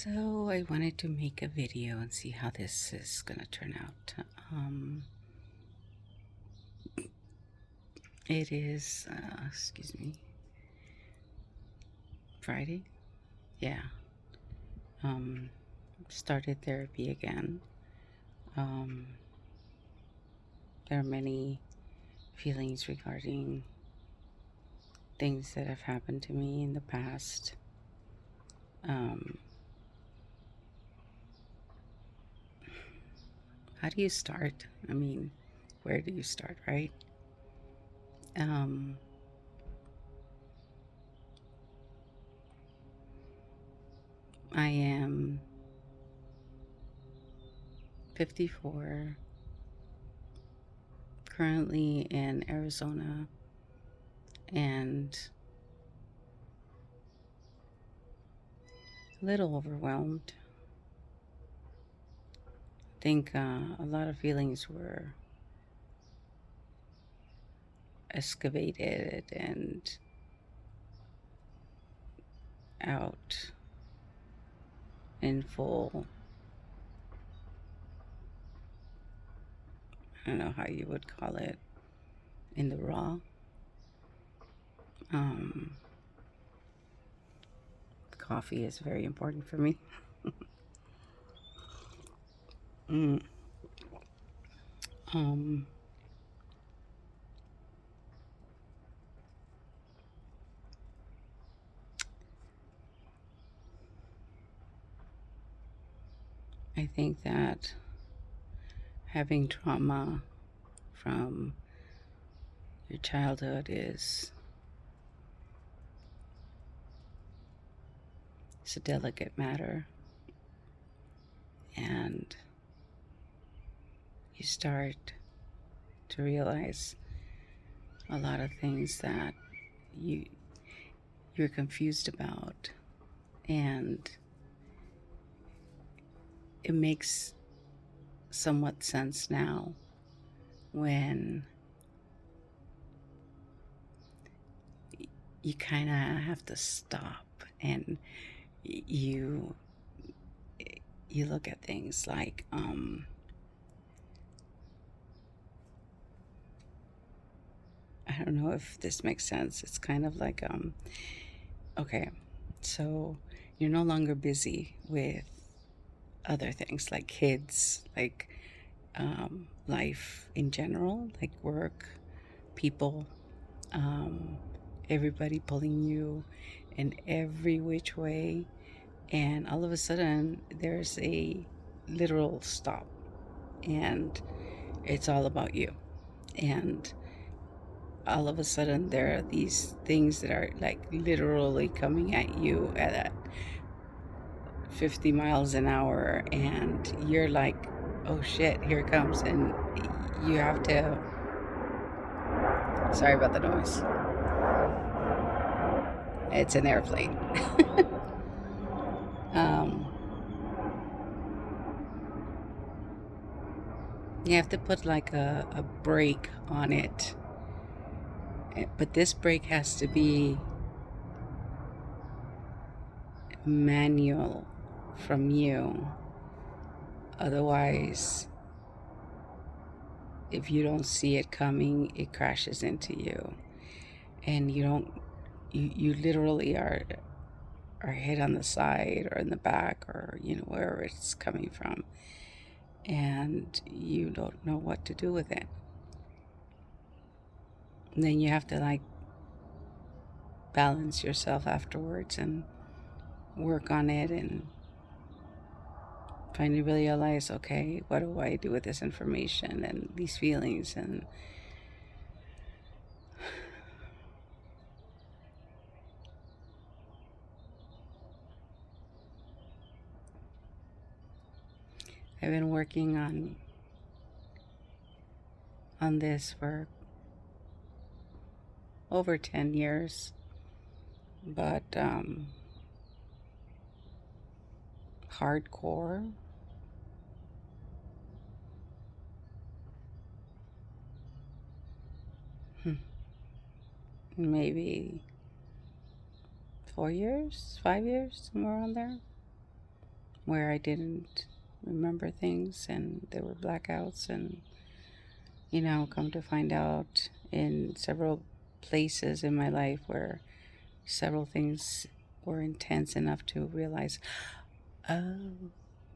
So I wanted to make a video and see how this is gonna turn out. It is, excuse me, Friday. Yeah. Um, Started therapy again. Um, there are many feelings regarding things that have happened to me in the past. Um, how do you start? I mean, where do you start, right? Um, I am 54, currently in Arizona, and a little overwhelmed. I think a lot of feelings were excavated and out in full. I don't know how you would call it, in the raw. Um, Coffee is very important for me. mm. um, I think that having trauma from your childhood is a delicate matter, and you start to realize a lot of things that you you're confused about, and it makes somewhat sense now when you kind of have to stop and you you look at things like I don't know if this makes sense. It's kind of like okay, so you're no longer busy with other things like kids, like life in general, like work, people, um, everybody pulling you in every which way, and all of a sudden there's a literal stop, and it's all about you. And all of a sudden there are these things that are like literally coming at you at 50 miles an hour, and you're like, oh shit, here it comes. And you have to, sorry about the noise, it's an airplane. um, you have to put like a brake on it, but this brake has to be manual from you. Otherwise, if you don't see it coming, it crashes into you, and you literally are hit on the side or in the back, or wherever it's coming from, and you don't know what to do with it. And then you have to like balance yourself afterwards and work on it, and finally realize, okay, what do I do with this information and these feelings? And I've been working on this for over 10 years, but hardcore, maybe 4 years, 5 years, somewhere around there. where I didn't remember things and there were blackouts, and come to find out in several places in my life where several things were intense enough to realize, oh,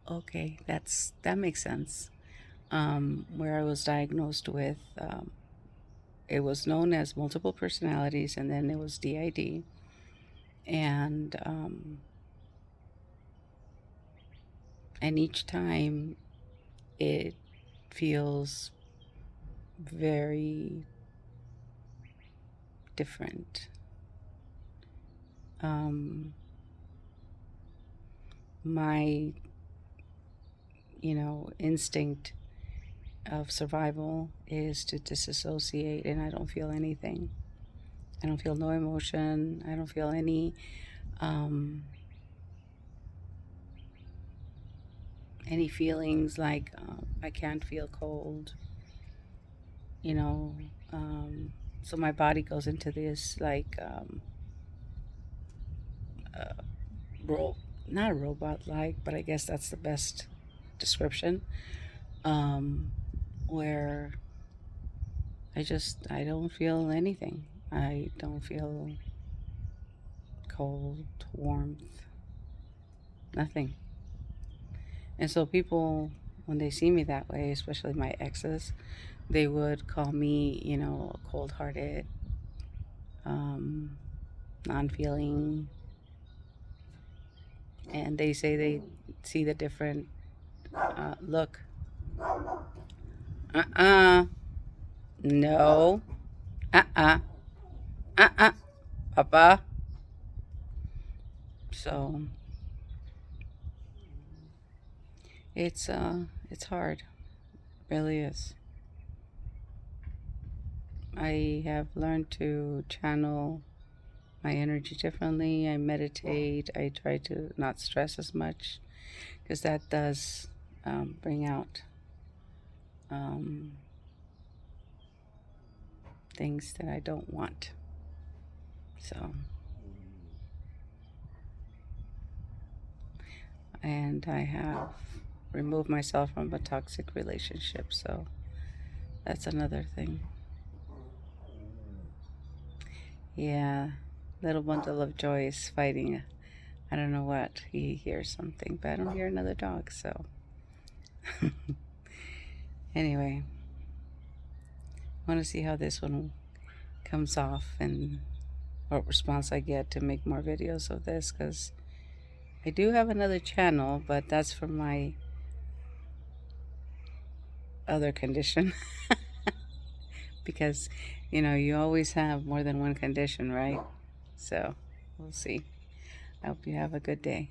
okay, that makes sense. Where I was diagnosed with, it was known as multiple personalities, and then it was DID, and and each time it feels very different. Um, my, instinct of survival is to disassociate, and I don't feel anything. I don't feel no emotion. I don't feel um, any feelings like I can't feel cold, you know. So my body goes into this like uh, ro- not robot like, but I guess that's the best description. Um, where I don't feel anything. I don't feel cold, warmth, nothing. And so people, when they see me that way, especially my exes, they would call me, cold hearted, um, non feeling, and they say they see the different look. No. Uh uh. Papa. So it's hard. It really is. I have learned to channel my energy differently. I meditate. I try to not stress as much because that does bring out um, things that I don't want. So, and I have removed myself from a toxic relationship. So that's another thing. Yeah, little bundle of joy is fighting. I don't know what. He hears something, but I don't hear another dog. So, anyway, I want to see how this one comes off and what response I get to make more videos of this, because I do have another channel, but that's for my other condition. Because, you always have more than one condition, right? So, we'll see. I hope you have a good day.